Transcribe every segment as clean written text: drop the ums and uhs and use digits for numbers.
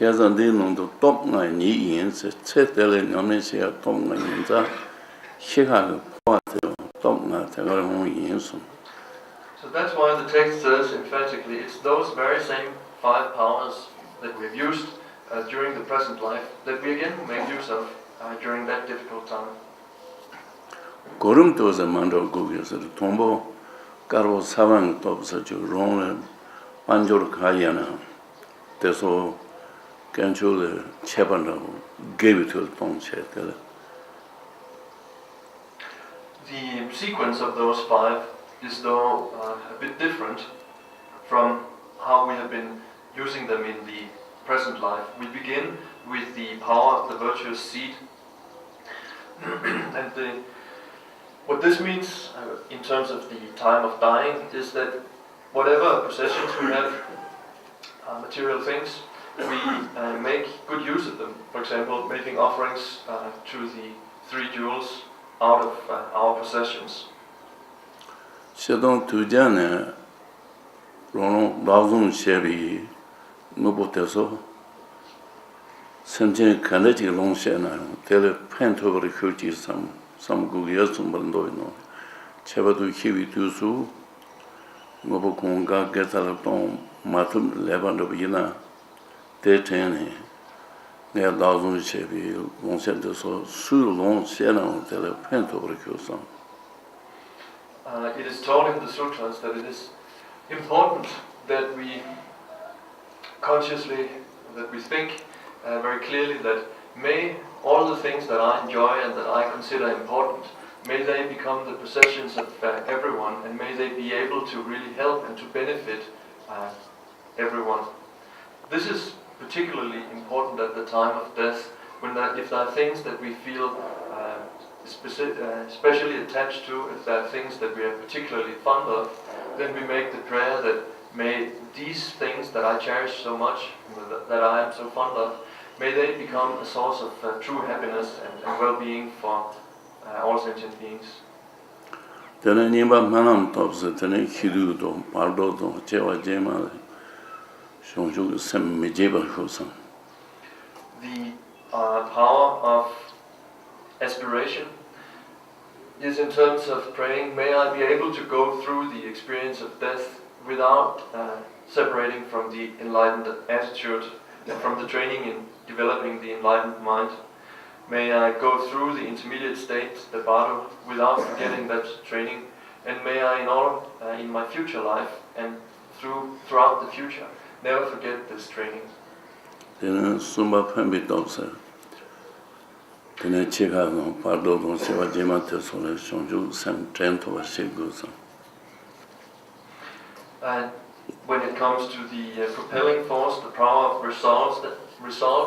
Khenchen 농도 top 니 인스 체텔의 연내시가 top 인자 시가가 포함되어 top 제가 인수. So that's why the text says emphatically, it's those very same 5 powers that we've used during the present life that we again make use of during that difficult time. 고름도서 만도 거기서 동보 가로 사방 도서 저 롱을 만조를 가야나 돼서 컨트롤을 체반하고 게비틀 동체들. The sequence of those 5 is though a bit different from how we have been using them in the present life. We begin with the power of the virtuous seed, and what this means in terms of the time of dying is that whatever possessions we have, material things, we make good use of them. For example, making offerings to the 3 jewels out of our possessions. 시동 두잔에 로롱 셰비 노보테서 선진 간다지 롱셰나요. 텔레 펜토버리 큐티 삼국이었음 번도이노. 제바도 희위 두수 노보 공가 게살동 마툼 레반도비나 대테네 내가 나중 셰비 롱셰도서 수롱 셰나요. 텔레 펜토버리 큐상. It is told in the sutras that it is important that we consciously, that we think very clearly that may all the things that I enjoy and that I consider important, may they become the possessions of everyone, and may they be able to really help and to benefit everyone. This is particularly important at the time of death, when if there are things that we feel especially attached to, if there are things that we are particularly fond of, then we make the prayer that may these things that I cherish so much, that I am so fond of, may they become a source of true happiness and well-being for all sentient beings. The power of aspiration is in terms of praying, may I be able to go through the experience of death without separating from the enlightened attitude and from the training in developing the enlightened mind. May I go through the intermediate state, the bardo, without forgetting that training, and may I in my future life and throughout the future never forget this training. When it comes to the propelling force, the power of resolve,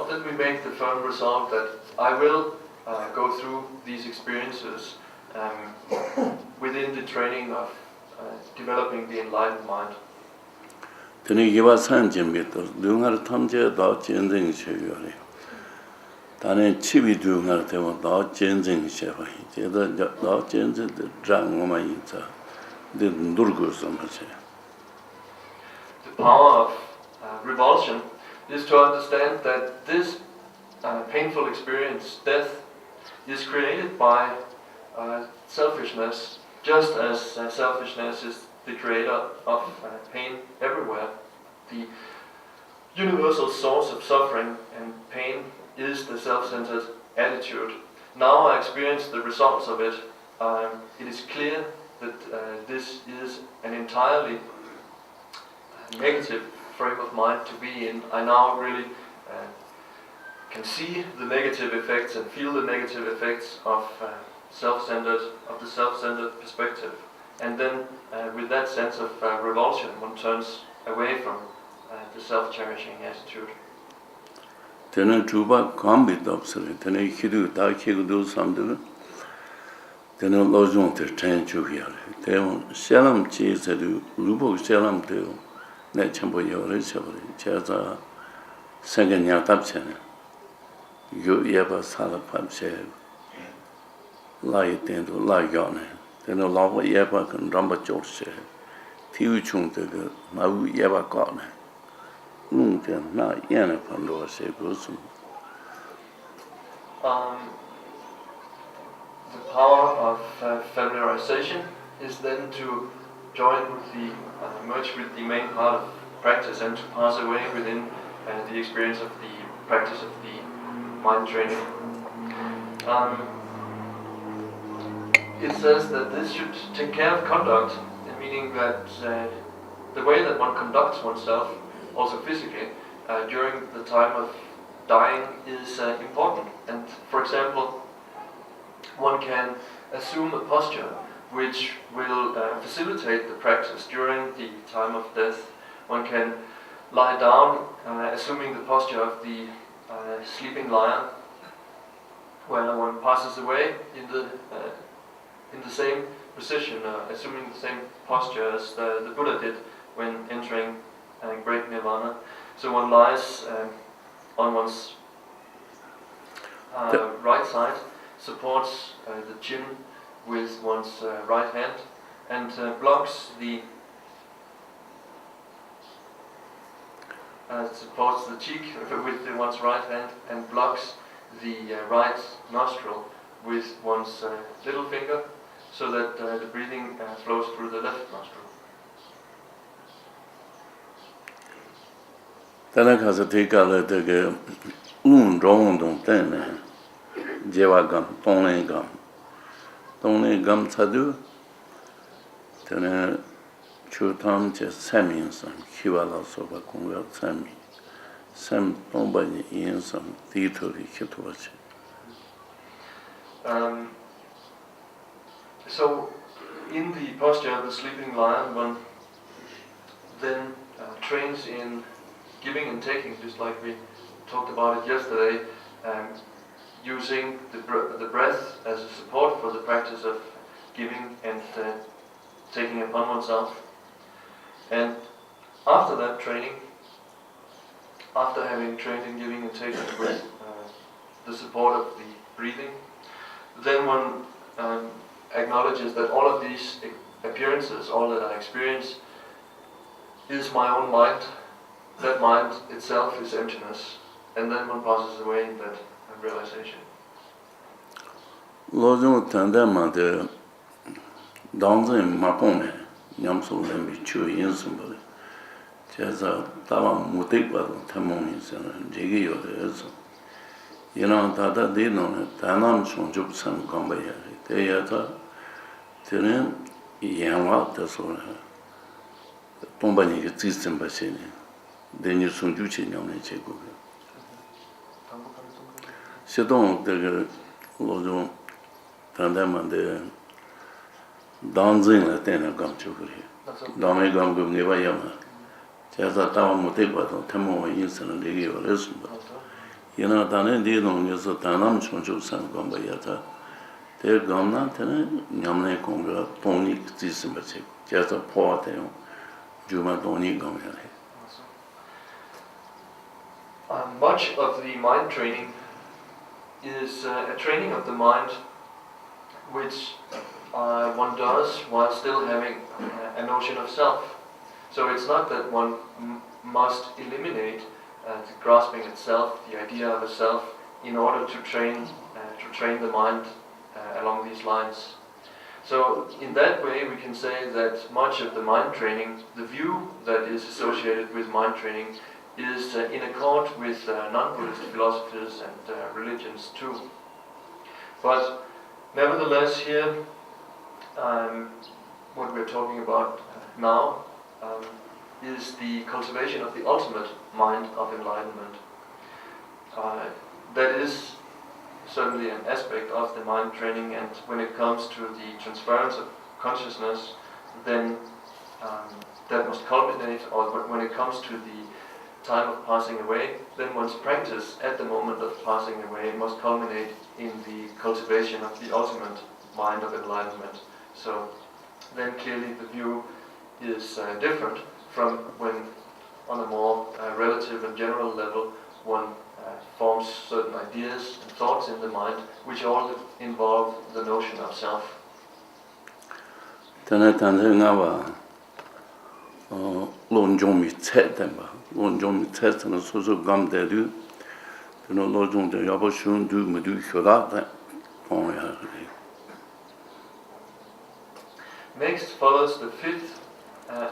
that we make the firm resolve that I will go through these experiences within the training of developing the enlightened mind. 다네 집이 두가 되면 더 전쟁시야 봐. 제가 더 전쟁의 장엄한 인자. 근데 누르고서 말이야. The power of revulsion is to understand that this painful experience, death, is created by selfishness, just as selfishness is the creator of pain everywhere. The universal source of suffering and pain is the self-centered attitude. Now I experience the results of it. It is clear that this is an entirely negative frame of mind to be in. I now really can see the negative effects and feel the negative effects of the self-centered perspective. And then with that sense of revulsion, one turns away from the self-cherishing attitude. 저는 주바 감비도 없어요. 저는 기도 다 기도도 삼들은 저는 로종들 전주기야. 대원 사람 지에서도 루복 사람도 내 전부 여러 서버리. 제가 생각냐 답잖아. 요 예바 살아 밥세. 라이 된도 라이가네. 저는 라고 예바 그 람바 쪽세. 티우 중도 그 마우 예바 거네. The power of familiarization is then to join with merge with the main part of practice and to pass away within the experience of the practice of the mind training. It says that this should take care of conduct, meaning that the way that one conducts oneself, also physically, during the time of dying is important. And for example, one can assume a posture which will facilitate the practice during the time of death. One can lie down, assuming the posture of the sleeping lion, where one passes away in the same position, assuming the same posture as the Buddha did when entering great nirvana. So one lies on one's right side, supports the chin with one's right hand, and blocks the supports the cheek with one's right hand and blocks the right nostril with one's little finger, so that the breathing flows through the left nostril. So, in the posture of the sleeping lion, one then trains in giving and taking, just like we talked about it yesterday, using the breath as a support for the practice of giving and taking upon oneself. And after that training, after having trained in giving and taking with the support of the breathing, then one acknowledges that all of these appearances, all that I experience, is my own mind. That mind itself is emptiness, and then one passes away in that realization. Lojong tanda de dangzhen mapone nyamso lembi chu yinsumba jaza tawa mutikba tamoni sana jegi yodeso yana tata de no tanam chonjup sam kamba ya te yata tenen yanwa tasora tombani ge tsisem basene deni sunjuche nyamne chego sedon de lojong tanda de dancing la tena gam chukuri dame gam gum neba yama jaza tawa muteba to temo yinsana legi yoresumba yana tane de no nyoso tanam chonchu san gamba yata te gamna tene nyamne konga toni tsisimba che jaza poa te juma toni gam yare. Much of the mind training is a training of the mind which one does while still having a notion of self. So it's not that one must eliminate the grasping itself, the idea of a self, in order to train the mind along these lines. So in that way we can say that much of the mind training, the view that is associated with mind training, is in accord with non-Buddhist philosophies and religions too. But nevertheless here, what we're talking about now is the cultivation of the ultimate mind of enlightenment. That is certainly an aspect of the mind training, and when it comes to the transference of consciousness, then that must culminate, or when it comes to the time of passing away, then one's practice at the moment of passing away must culminate in the cultivation of the ultimate mind of enlightenment. So then clearly the view is different from when on a more relative and general level one forms certain ideas and thoughts in the mind which all involve the notion of self. Lojong mi Lojong test는 소소 감대도 그는 Lojong 여보 슌도 무두 효다다 공야. Next follows the fifth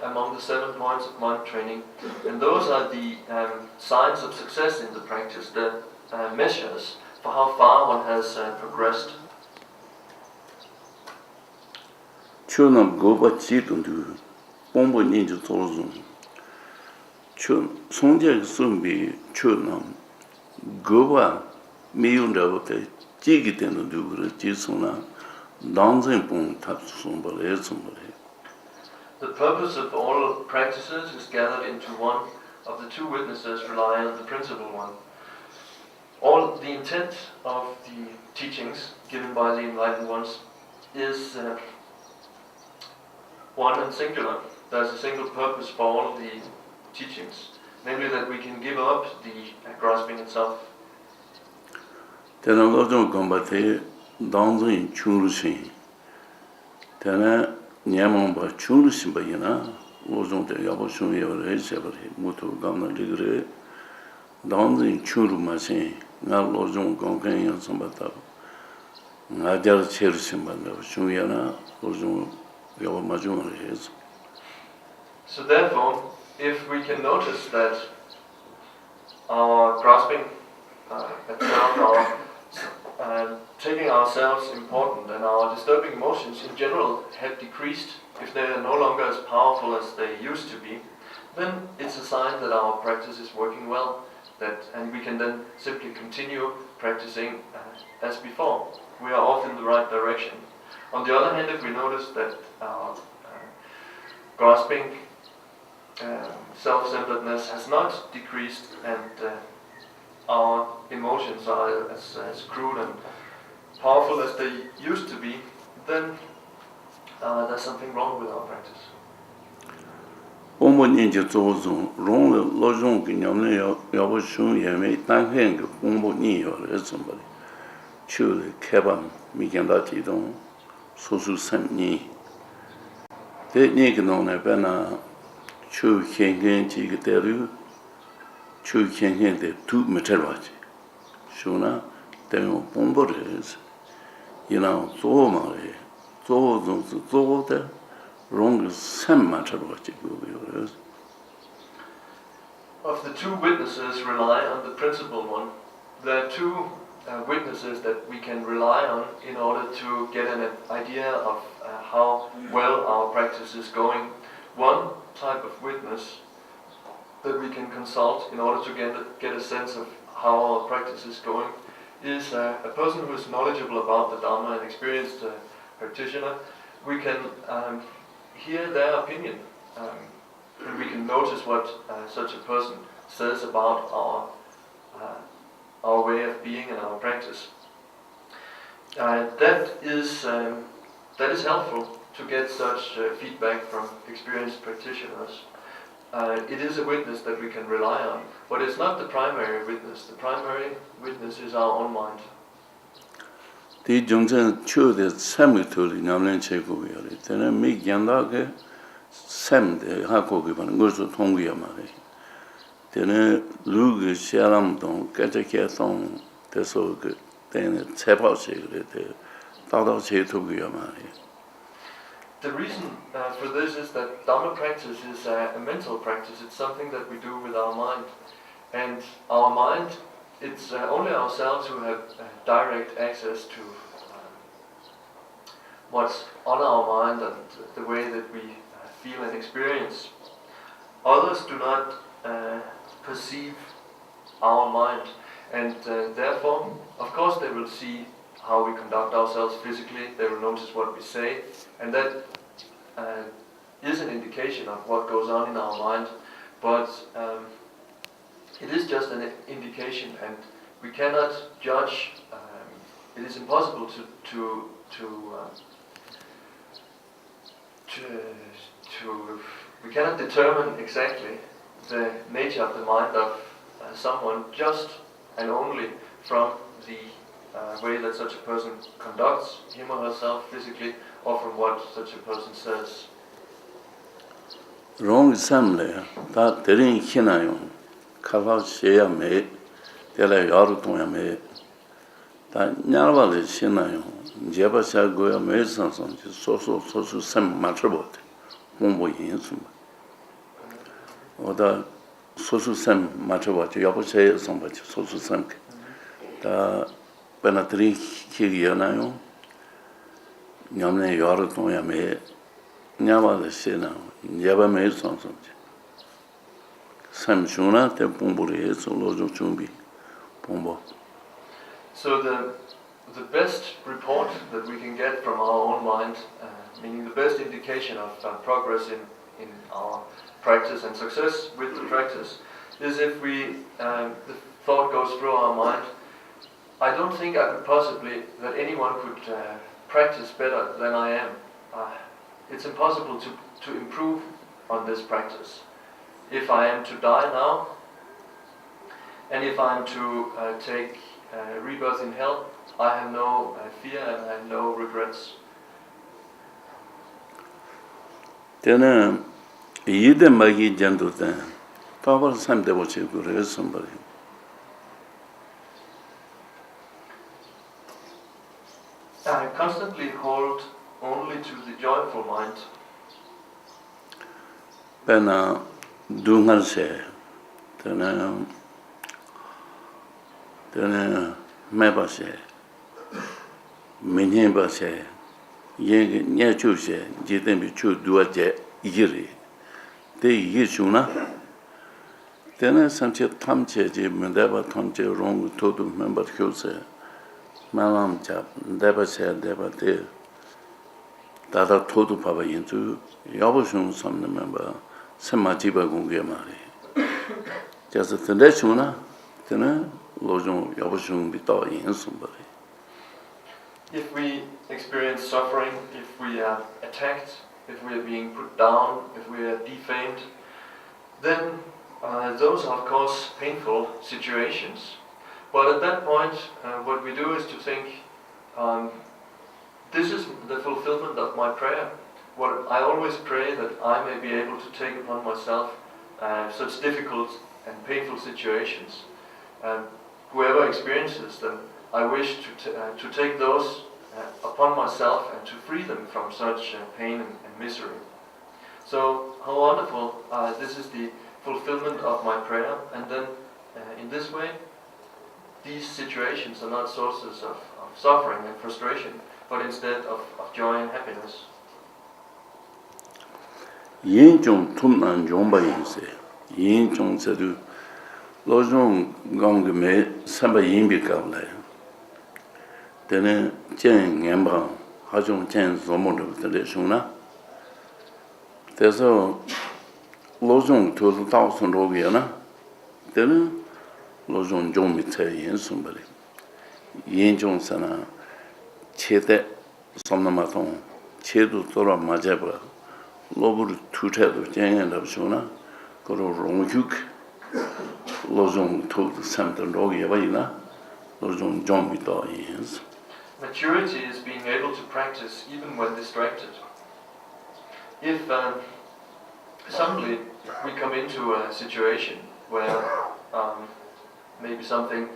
among the 7 points of mind training, and those are the signs of success in the practice, the measures for how far one has progressed. 추는 고바지도 본본인지 도좀 추 송제 준비 추는 고바 미운다부터 지기 되는 누구를 지소나 난전봉 탑송벌에 somebody. The purpose of all practices is gathered into one of the 2 witnesses rely on the principal one. All the intent of the teachings given by the enlightened ones is one and singular. There's a single purpose for all of the teachings, namely that we can give up the grasping itself. 대는 Lojong combat에 당전인 충루신 대는 냐몬바 충루신 바이나 Lojong 여보 슌여를 해서버리 모두 감나 리그레 당전인 충루마신 나 Lojong 공간에 선바다 나자 체르신 바다 슌여나 Lojong 여보 마중을 해서. So therefore, if we can notice that our grasping itself, our taking ourselves important and our disturbing emotions in general have decreased, if they are no longer as powerful as they used to be, then it's a sign that our practice is working well, and we can then simply continue practicing as before. We are off in the right direction. On the other hand, if we notice that our grasping self-centeredness has not decreased and our emotions are as crude and powerful as they used to be, then there's something wrong with our practice. 공부인지 조종 롱의 Lojong 개념의 여보 슌예매 단행 그 공부인이요 somebody. 추의 개방 미견다 지동 소수 삼니 대니그 논에 배나 추 Khenchen 지그대로 추 Khenchen 두 메터바지 쇼나 대용 공부를 이나 조마에 조조조데 롱 삼마터바지 그거요. Of the 2 witnesses rely on the principal one, there are 2 witnesses that we can rely on in order to get an idea of how well our practice is going. One type of witness that we can consult in order to get a sense of how our practice is going is a person who is knowledgeable about the Dharma, an experienced practitioner. We can hear their opinion and we can notice what such a person says about our way of being and our practice. That is helpful to get such feedback from experienced practitioners. It is a witness that we can rely on, but it's not the primary witness. The primary witness is our own mind. 이 정전 추의 삼위토리 남는 제국이요. 때는 미견다게 샘데 하고 그만 것도 통구야 말이야. 때는 루그 사람도 깨져게송 돼서 그 때는 제법시 그래. 다다 제도구야 말이야. The reason for this is that Dharma practice is a mental practice. It's something that we do with our mind. And our mind, it's only ourselves who have direct access to what's on our mind and the way that we feel and experience. Others do not perceive our mind. And therefore, of course, they will see how we conduct ourselves physically, they will notice what we say, and that is an indication of what goes on in our mind, but it is just an indication and we cannot judge, it is impossible we cannot determine exactly the nature of the mind of someone just and only from the way that such a person conducts him or herself physically, or from what such a person says. wrong assembly, that didn't hinayo, Kala shea me, Della Yarton me, that Narval is hinayo, Jabasha goya mason, so some matrabot, Hombo Yinsum. Or the social sem matrabot, Yabasha somebody, social sem. The Benatri Kirianayo, Yamne Yarton me, Nyava the Sina, Java mason. Samshuna, the Pombori, so Lojong Chumbi, Pombo. So the best report that we can get from our own mind, meaning the best indication of progress in our practice and success with the practice, is if the thought goes through our mind, I don't think I could possibly, that anyone could practice better than I am. It's impossible to improve on this practice. If I am to die now, and if I am to take rebirth in hell, I have no fear and I have no regrets. Then, Yidden Magi Gentle then, Papa Sam Devochi Guru is somebody. I constantly hold only to the joyful mind. Bena Dungal say, then Meba say, Minimba say, Yang Yachu say, Jitembi Chu Duaje Yiri. They Yishuna. Then some Tamche, Mendeva Tomche, wrong total member Huse. Malam Chap, Deba said, Deba there. Dada total Papa into Yabushun, some member, Samajiba Gungamari. Just a Tendeshuna, then Lojong Yabushun Bita in somebody. If we experience suffering, if we are attacked, if we are being put down, if we are defamed, then those are of course painful situations. But at that point, what we do is to think, this is the fulfillment of my prayer. What I always pray that I may be able to take upon myself such difficult and painful situations. Whoever experiences them, I wish to take those upon myself and to free them from such pain and misery. So how wonderful, this is the fulfillment of my prayer, and then in this way, these situations are not sources of suffering and frustration, but instead of joy and happiness. Yin Jong Tumnan Jomba Yin say, Yin Jong Sedu, Lojong Gong Me Samba Yimbi Kavlay. Then Jen Yamba, Hajong Jen Zomodo, the Shuna. There's a Lojong to 1,000 Rogiana. Then Lojong Jomite Yin somebody. Yin Jong Sana, Chete, Somnamaton, Chedu Tora Majabra, Lobur Tutel, Jen and Shuna, Goro Rongyuk, Lojong to Samton Rogiavina, Lojong Jomita Yins. Maturity is being able to practice even when distracted. If suddenly we come into a situation where maybe something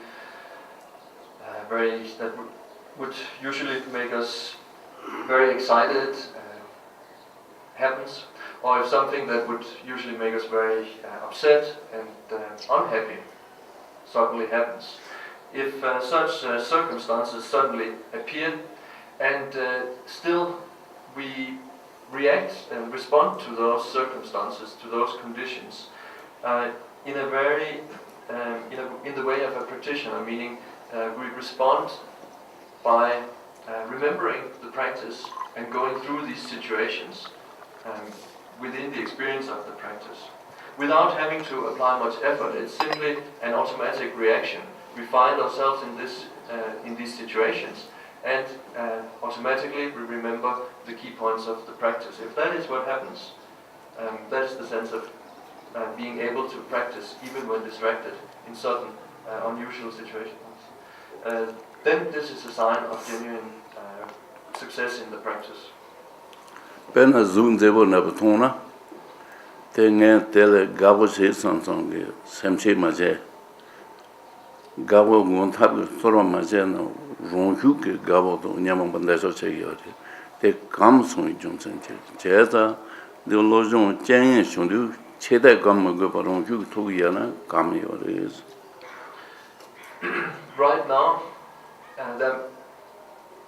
that would usually make us very excited happens, or if something that would usually make us very upset and unhappy suddenly happens. If such circumstances suddenly appear and still we react and respond to those circumstances, to those conditions, in a very in the way of a practitioner, meaning we respond by remembering the practice and going through these situations within the experience of the practice, without having to apply much effort. It's simply an automatic reaction. We find ourselves in these situations, and automatically we remember the key points of the practice. If that is what happens, that is the sense of being able to practice even when distracted in certain unusual situations. Then this is a sign of genuine success in the practice. Ben Azun Zebo Nabatona, Tengen tele gabo se sansong ge semche maje gabo ngon thab soro maje no ronghu ge gabo do nyamang banda so che yo de kam song jong chen che za de lojong jian shong du che dai gam ge ba ronghu to ya na kam yo is Right now, then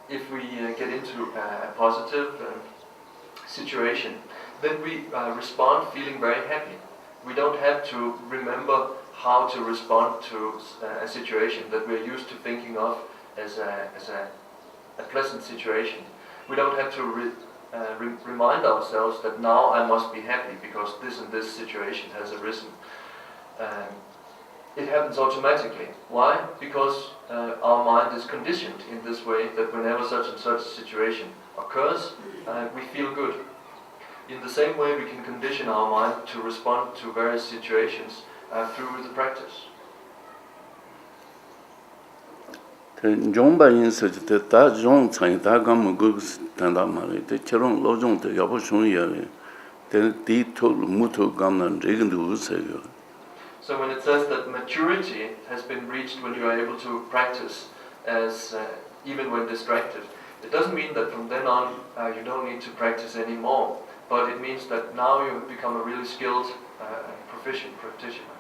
if we get into a positive situation, then we respond feeling very happy. We don't have to remember how to respond to a situation that we're used to thinking of as a pleasant situation. We don't have to remind ourselves that now I must be happy because this and this situation has arisen. It happens automatically. Why? Because our mind is conditioned in this way that whenever such and such a situation occurs, we feel good. In the same way, we can condition our mind to respond to various situations through the practice. Jong ba yin se de da jong chang da gam gu tan da ma le de chong lo jong de ya bo shong ye le de di to mu to gam nan de gen du se yo. So when it says that maturity has been reached when you are able to practice as even when distracted, it doesn't mean that from then on you don't need to practice anymore, but it means that now you have become a really skilled and proficient practitioner.